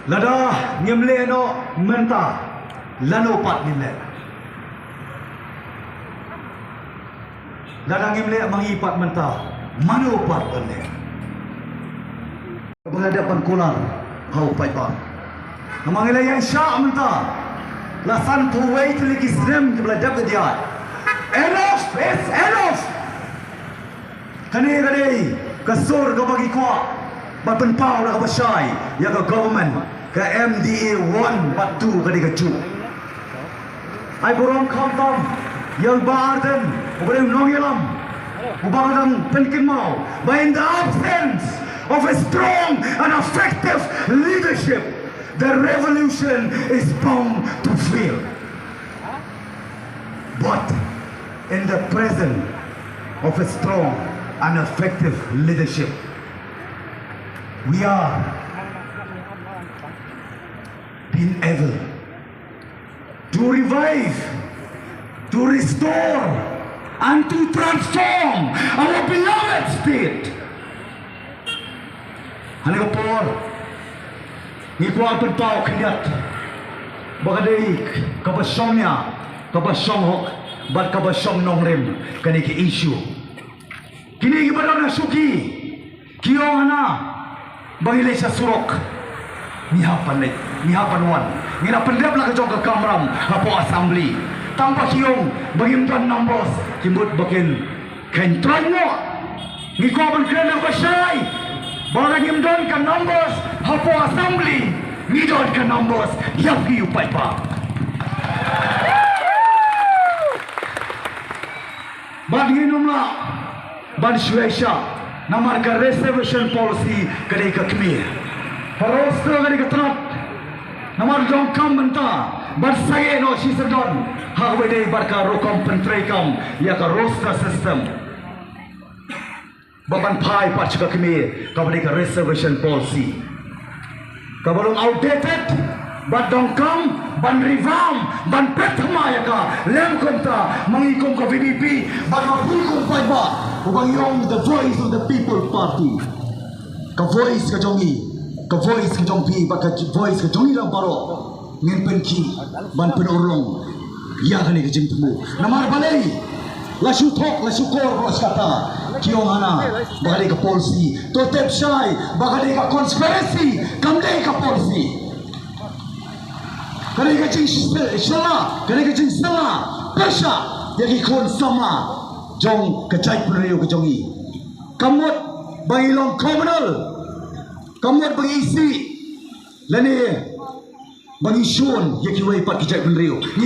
Lada ngimle no menta lano pat nile. Lada ngimle mangipat menta mano pat nile. Penghadapan kular hau paipa. Namangila yang syak menta lasan tuwai teliki srem kebeladap dia. Enough is enough. Kani kasur ka bagi kuat berpenpau dah ke Basyai ya ke government ke MDA 1 bat 2 ke dia kecu ai burom khamtam yang Ardent boleh nongilam ubang penkin mau but in the absence of a strong and effective leadership the revolution is bound to fail. But in the presence of a strong and effective leadership, we are being able to revive, to restore, and to transform our beloved state. Hanya kapor, ni kuat pentau kiat, bagadai kabasyongnya, kabasyonghok, bat kabasyong nongrem, kani ke issue. Kini ibarat na suki, kiyong ana, bagilay sa surok, nihapan wan, nginapendap lah kejong ke kamram, hapo assembly, tanpa kiyong, bagimdan numbers, kimbut bakin, kentran mo, ngikawan kena ng Basyai, bagimdan ka numbers, hapo assembly, ngidon ka numbers, yapi upay pa. Bagin lah, ban Shuaisha namar ka reservation policy kadai ka kmi harus tu kadai ka trap namar jong kam menta ban saye no si sedon ha wede barka rokom pentrekam ya ka roster system baban pai pat ka kmi ka kadai ka reservation policy ka balong outdated ban dong kam ban revamp ban petma ya ka lem konta mangikom ka VDP ban mapukom pai ba ubang yung the voice of the people party ka voice ka jongi ka voice ka jongpi ba ka voice ka jongi lang paro ngin penki ban penurong ya kani ka jingtmu namar balay la shutok la shukor ros kata kiyong ana bagay ka policy to tep shy bagay ka conspiracy kamday ka policy kani ka jing shala kani ka jing shala pasha yagi kon sama jong kecai peneriu kejongi kamut bangilong komunal kamut bangisi lani bangisun yakiwai pat kecai peneriu ni